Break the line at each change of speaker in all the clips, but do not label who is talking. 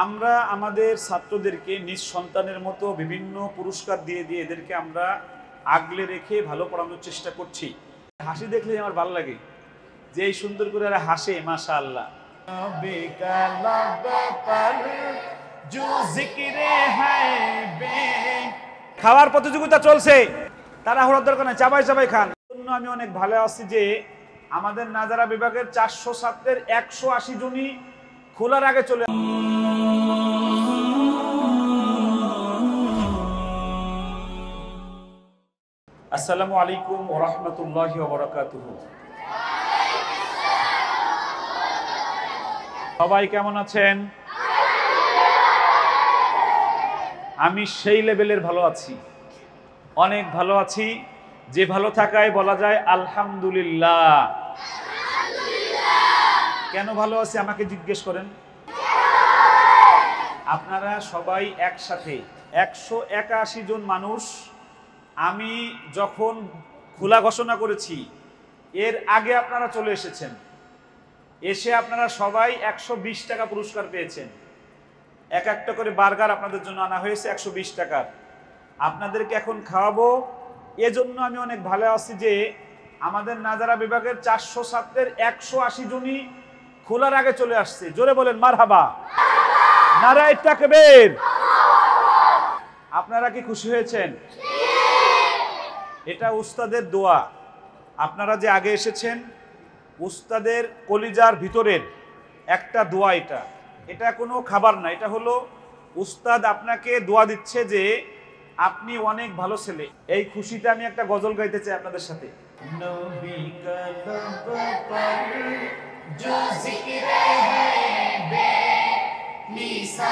আমরা আমাদের ছাত্রদেরকে নিজ সন্তানের মতো বিভিন্ন পুরস্কার দিয়ে দিয়ে এদেরকে আমরা আগলে রেখে ভালো পড়ানোর চেষ্টা করছি। হাসি দেখলে আমার ভালো লাগে যে এই সুন্দর করে হাসে, মাশাআল্লাহ। খাওয়ার প্রতিযোগিতা চলছে, তাড়াহুড়োর দরকার নাই, চাবাই চাবাই খান। আমি অনেক ভালো আছি যে আমাদের নাজারা বিভাগের 400 ছাত্রের 180 জনই খোলার আগে চলে। আসসালামু আলাইকুম ওয়া রাহমাতুল্লাহি ওয়া বারাকাতুহু। সবাই কেমন আছেন? আমি সেই লেভেলের ভালো আছি, অনেক ভালো আছি, যে ভালো থাকায় বলা যায় আলহামদুলিল্লাহ। কেন ভালো আছি আমাকে জিজ্ঞেস করেন। আপনারা সবাই একসাথে 181 জন মানুষ, আমি যখন খোলা ঘোষণা করেছি এর আগে আপনারা চলে এসেছেন, এসে আপনারা সবাই 120 টাকা পুরস্কার পেয়েছেন। এক একটা করে বার্গার আপনাদের জন্য আনা হয়েছে 120 টাকার, আপনাদেরকে এখন খাওয়াবো। এজন্য আমি অনেক ভালো আছি যে আমাদের নাজারা বিভাগের 400 ছাত্রের 180 জনই খোলার আগে চলে আসছে। জোরে বলেন মারহাবা, নারায়ে তাকবীর। আপনারা কি খুশি হয়েছেন? এটা উস্তাদের দোয়া। আপনারা যে আগে এসেছেন, উস্তাদের কলিজার ভিতরের একটা দোয়া। এটা কোনো খাবার না, এটা হলো উস্তাদ আপনাকে দোয়া দিচ্ছে যে আপনি অনেক ভালো ছেলে। এই খুশিতে আমি একটা গজল গাইতে চাই আপনাদের সাথে। নবী কলব পর जो जिक्र है बेमिसाल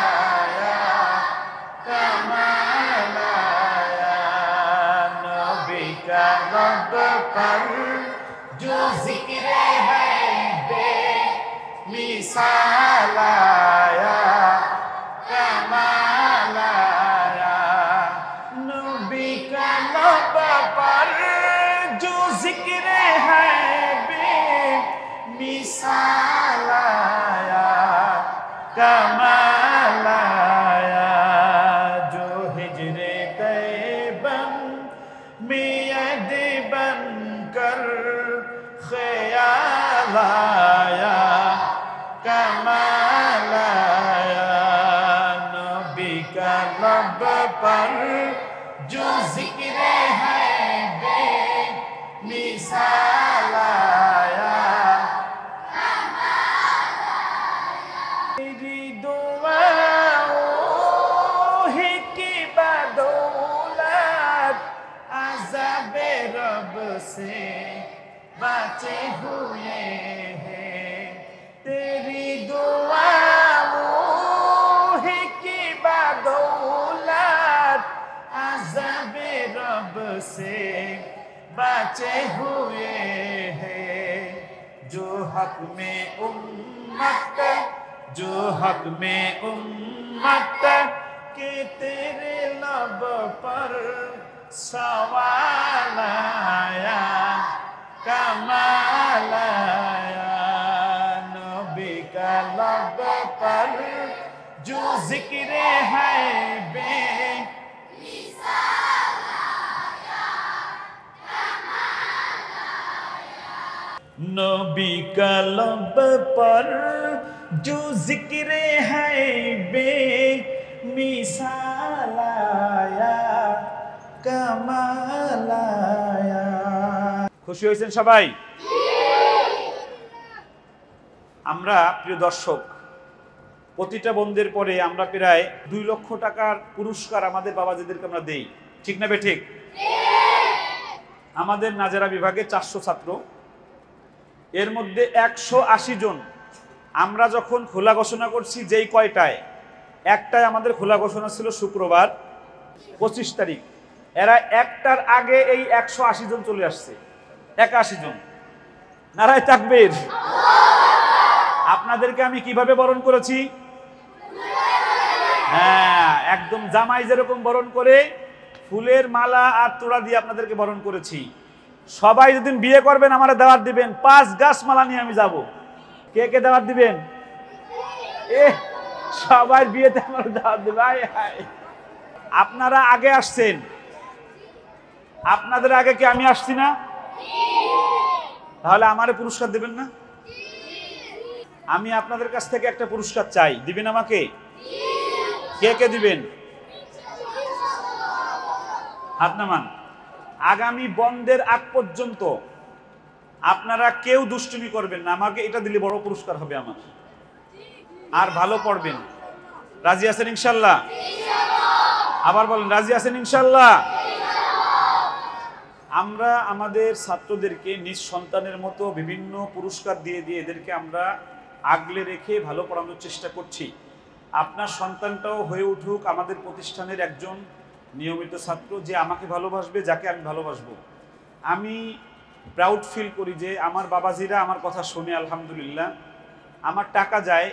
आया कमाल आया। नबी कलब पर जो जिक्र है बेमिसाल आया कमाल आया। नबी कलब पर जो जिक्र है मिसाल आया कमाल आया। जो हिजरे तैबन में यद बन कर ख्याल आया कमाल आया। नबी का लब पर जो जिक्र है बेमिसाल आया। से बचे हुए हैं तेरी दुआओं की बदौलत, अज़ाबे रब से बचे हुए हैं। जो हक में उम्मत, जो हक में उम्मत के तेरे लब पर सवाल आया कमाल आया। नबी का लब पर जो जिक्र है बेमिसाल आया कमाल आया। नबी का लब पर जो जिक्र है बेमिसाल आया कमाल आया। খুশি হয়েছেন সবাই? আমরা প্রিয় দর্শক, প্রতিটা বন্ধের পরে আমরা প্রায় 2 লক্ষ টাকার পুরস্কার আমাদের বাবাজিদেরকে আমরা দেই, ঠিক না বেঠিক? আমাদের নাজারা বিভাগে 400 ছাত্র, এর মধ্যে 180 জন আমরা যখন খোলা ঘোষণা করছি, যেই কয়টায়, একটায় আমাদের খোলা ঘোষণা ছিল শুক্রবার 25 তারিখ, এরা একটার আগে এই 180 জন চলে আসছে, 81 জন। নারায়ে তাকবীর। আপনাদেরকে আমি কিভাবে বরণ করেছি? হ্যাঁ, একদম জামাই যেরকম বরণ করে ফুলের মালা আর তোড়া দিয়ে আপনাদেরকে বরণ করেছি। সবাই যেদিন বিয়ে করবেন আমারে দাওয়াত দিবেন, 5 গাছ মালা নিয়ে আমি যাব। কে কে দাওয়াত দিবেন? সবাই বিয়েতে আমার দাওয়াত দেবে। ভাই আপনারা আগে আসছেন, আপনাদের আগে কি আমি আসছি না? তাহলে আমারে পুরস্কার দেবেন না? আমি আপনাদের কাছ থেকে একটা পুরস্কার চাই, দিবেন আমাকে? কে কে দিবেন? হাত নামান। আগামী বন্ধের আগ পর্যন্ত আপনারা কেউ দুষ্টুমি করবেন না, আমাকে এটা দিলে বড় পুরস্কার হবে আমার। আর ভালো পড়বেন। রাজি আছেন ইনশাল্লাহ? আবার বলেন, রাজি আছেন ইনশাল্লাহ? আমরা আমাদের ছাত্রদেরকে নিজ সন্তানের মতো বিভিন্ন পুরস্কার দিয়ে দিয়ে এদেরকে আমরা আগলে রেখে ভালো পড়ানোর চেষ্টা করছি। আপনার সন্তানটাও হয়ে উঠুক আমাদের প্রতিষ্ঠানের একজন নিয়মিত ছাত্র, যে আমাকে ভালোবাসবে, যাকে আমি ভালোবাসবো। আমি প্রাউড ফিল করি যে আমার বাবাজিরা আমার কথা শুনে, আলহামদুলিল্লাহ। আমার টাকা যায়,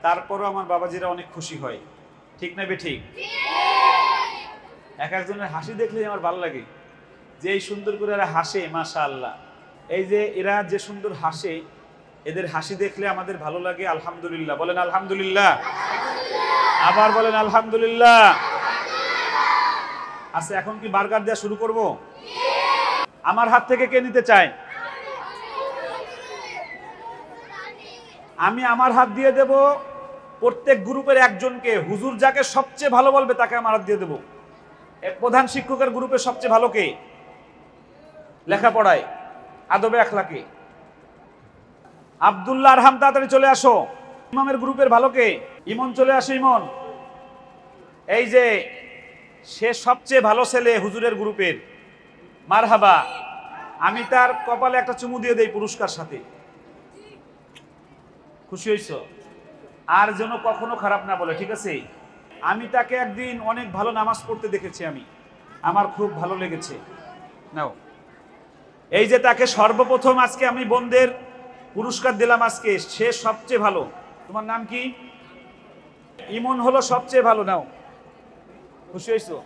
তারপরও আমার বাবাজিরা অনেক খুশি হয়। ঠিক না বেঠিক? এক একজনের হাসি দেখলে আমার ভালো লাগে, যে এই সুন্দর করে এরা হাসে, মাশাআল্লাহ। এই যে এরা যে সুন্দর হাসে, এদের হাসি দেখলে আমাদের ভালো লাগে। আলহামদুলিল্লাহ বলেন, আলহামদুলিল্লাহ। আবার বলেন, আলহামদুলিল্লাহ। আচ্ছা, এখন কি বার্গার দেওয়া শুরু করব? আমার হাত থেকে কে নিতে চায়? আমি আমার হাত দিয়ে দেব প্রত্যেক গ্রুপের একজনকে। হুজুর যাকে সবচেয়ে ভালো বলবে তাকে আমার হাত দিয়ে দেব। প্রধান শিক্ষকের গ্রুপে সবচেয়ে ভালো কে? লেখাপড়ায়, আদবে আখলাকে। আব্দুল্লাহ আরহাম, তাড়াতাড়ি চলে আসো। ইমামের গ্রুপের ভালো কে? ইমন, চলে আসো ইমন। এই যে সে সবচেয়ে ভালো ছেলে হুজুরের গ্রুপের, মারহাবা। আমি তার কপালে একটা চুমু দিয়ে দেই পুরস্কার সাথে। খুশি হইছ? আর যেন কখনো খারাপ না বলে, ঠিক আছে? আমি তাকে একদিন অনেক ভালো নামাজ পড়তে দেখেছি, আমার খুব ভালো লেগেছে। নাও, এই যে তাকে সর্বপ্রথম আজকে আমি বোনদের পুরস্কার দিলাম, আজকে সে সবচেয়ে ভালো। তোমার নাম কি? ইমন হলো সবচেয়ে ভালো। নাও, খুশি হয়েছো?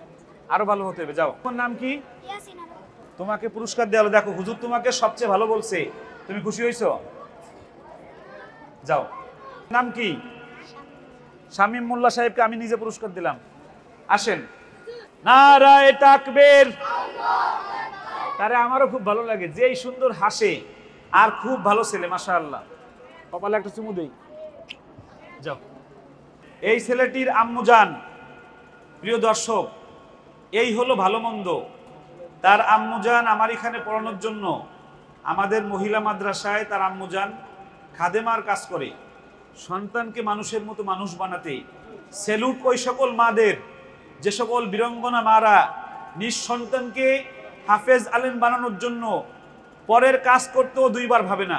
আরো ভালো হতে হবে, যাও। তোমার নাম কি? তোমাকে পুরস্কার দেওয়া হলো। দেখো, হুজুর তোমাকে সবচেয়ে ভালো বলছে, তুমি খুশি হয়েছো? যাও। নাম কি? শামীম মোল্লা সাহেবকে আমি নিজে পুরস্কার দিলাম। আসেন। নারায়ে তাকবীর। তারে আমারও খুব ভালো লাগে, যে এই সুন্দর হাসে আর খুব ভালো ছেলে, মাশাআল্লাহ। কপালে একটা চুমু দেই, যাও। এই ছেলেটির আম্মুজান, প্রিয় দর্শক, এই হলো ভালো মন্দ। তার আম্মুজান আমার এখানে পড়ানোর জন্য আমাদের মহিলা মাদ্রাসায় তার আম্মুজান খাদেমার কাজ করে, সন্তানকে মানুষের মতো মানুষ বানাতে। সেলুট ওই সকল মাদের, যে সকল বীরাঙ্গনা মারা নিজ সন্তানকে হাফেজ আলেম বানানোর জন্য পরের কাজ করতেও দুইবার ভাবে না।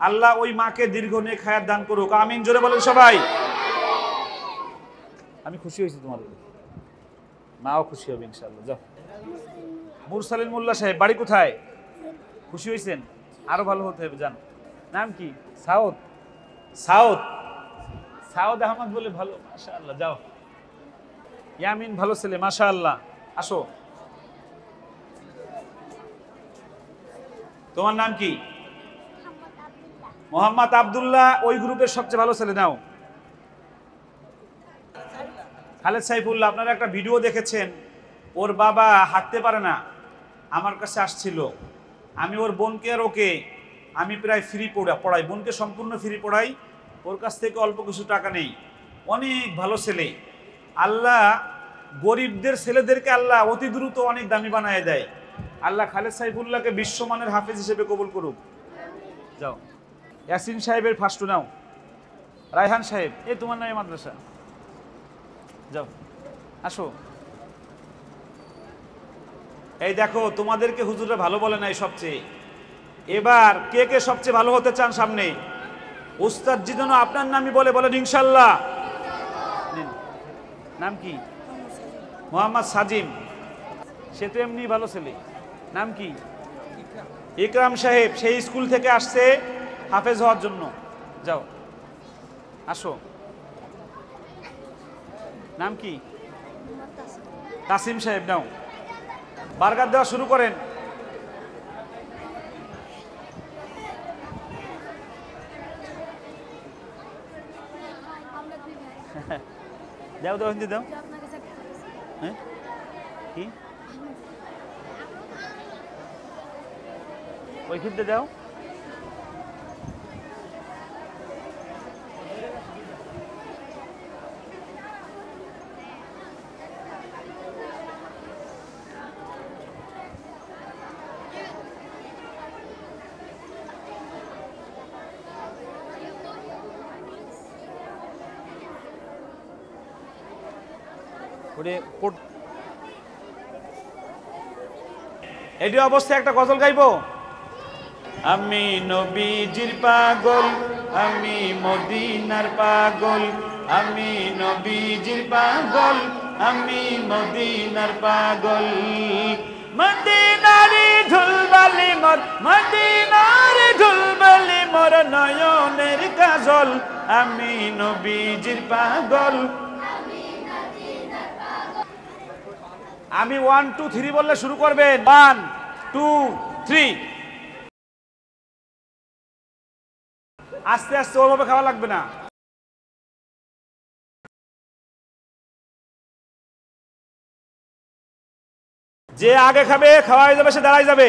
আল্লাহ ওই মাকে দীর্ঘ নেক হায়াত দান করুক, আমিন। জোরে বলেন সবাই। আমি খুশি হয়েছি, তোমার মাও খুশি হবে ইনশাআল্লাহ। যাও। মুরসালিন মোল্লা সাহেব, বাড়ি কোথায়? খুশি হয়েছেন? আরো ভালো হতে হবে, জান। নাম কি? সাউদ। সাউদ, সাউদ আহমদ বলে ভালো, মাশাআল্লাহ। যাও। ইয়ামিন, ভালো ছেলে, মাশাআল্লাহ। আসো। তোমার নাম কি? মোহাম্মদ আব্দুল্লাহ, ওই গ্রুপের সবচেয়ে ভালো ছেলে। নাও। খালেদ সাইফুল্লাহ, আপনারা একটা ভিডিও দেখেছেন, ওর বাবা হাঁটতে পারে না, আমার কাছে আসছিল। আমি ওর বোনকে আর ওকে আমি প্রায় ফ্রি পড়াই, বোনকে সম্পূর্ণ ফ্রি পড়াই, ওর কাছ থেকে অল্প কিছু টাকা নেই। অনেক ভালো ছেলে। আল্লাহ গরিবদের ছেলেদেরকে আল্লাহ অতি দ্রুত অনেক দামি বানায় দেয়। আল্লাহ খালেদ সাইফুল্লাহকে বিশ্বমানের হাফেজ হিসেবে কবুল করুক। যাও। ইয়াসিন সাহেবের ফার্স্ট নাও। রায়হান সাহেব, এই তোমার নামে মাদ্রাসা। যাও, আসো। এই দেখো, তোমাদেরকে হুজুররা ভালো বলে নাই সবচেয়ে। এবার কে কে সবচেয়ে ভালো হতে চান সামনে? উস্তাদ জি যেন আপনার নামই বলে, বলেন ইনশাল্লাহ। নাম কি? মোহাম্মদ সাজিম, সে তো এমনি ভালো ছেলে। নাম কি? ইকরাম সাহেব, সেই স্কুল থেকে আসছে হাফেজ হওয়ার জন্য। যাও, আসো। নাম কি? কাসিম সাহেব, নাও। বার্গার দেওয়া শুরু করেন। দাও দাও হিন্দি দাও। হ্যাঁ কি ওই খুঁজতে দাও। এটি অবস্থায় একটা গজল গাইবো। আমি নবীজির পাগল, আমি মদিনার পাগল, আমি নবীজির পাগল, আমি মদিনার পাগল। মদিনারি ঝুলবালি মোর, মদিনারি ঝুলবালি মোর নয়নের কাজল, আমি নবীজির পাগল। আমি 1 2 3 বললে শুরু করবেন। 1 2 3। আস্তে আস্তে ওভাবে খাওয়া লাগবে না। যে আগে খাবে খাওয়া হয়ে যাবে সে দাঁড়াই যাবে।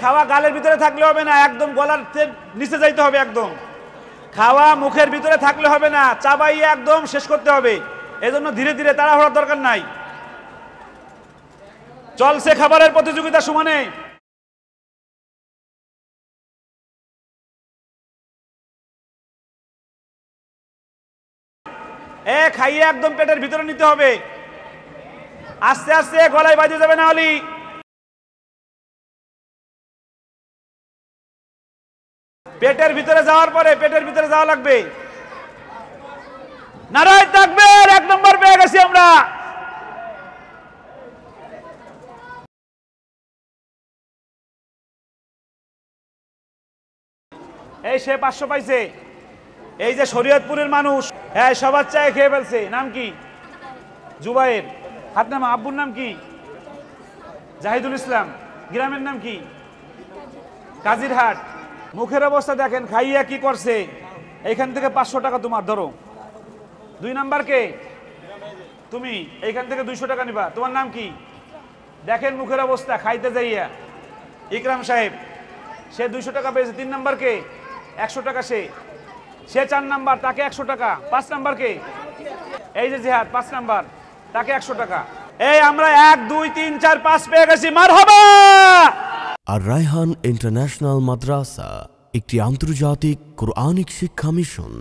খাওয়া গালের ভিতরে থাকলে হবে না, একদম গলার নিচে যাইতে হবে। একদম খাওয়া মুখের ভিতরে থাকলে হবে না, চাবাইয়ে একদম শেষ করতে হবে। এজন্য ধীরে ধীরে তাড়াহুড়ার দরকার নাই। চলছে খাবারের প্রতিযোগিতা সমানে। খাইয়ে একদম পেটের ভিতরে নিতে হবে। আস্তে আস্তে গলায় বাজে যাবে না হলি। পেটের ভিতরে যাওয়ার পরে পেটের ভিতরে যাওয়া লাগবে। নারায়ে তাকবীর, 1 নম্বর পেয়ে গেছি আমরা। এই সে 500 পাইছে। এই যে শরীয়তপুরের মানুষ, হ্যাঁ সবার চায়ে খেয়ে ফেলছে। নাম কি? জুবাইর। হাত নাম। আব্বুর নাম কি? জাহিদুল ইসলাম। গ্রামের নাম কি? কাজিরহাট। মুখের অবস্থা দেখেন, খাইয়া কি করছে। এইখান থেকে 500 টাকা তোমার ধরো। 2 নাম্বার কে? তুমি। এইখান থেকে 200 টাকা নিবা। তোমার নাম কি? দেখেন মুখের অবস্থা, খাইতে যাইয়া। ইকরাম সাহেব, সে 200 টাকা পেয়েছে। 3 নাম্বার কে? 100 টাকা সে। 4 নাম্বার, তাকে 100 টাকা। 5 নাম্বার কে? এই যে জিহাদ, 5 নাম্বার, তাকে 100 টাকা। এই আমরা 1 2 3 4 5 পেয়ে গেছি। মারহাবা।
আর রায়হান ইন্টারন্যাশনাল মাদ্রাসা একটি আন্তর্জাতিক কোরআনিক শিক্ষা মিশন।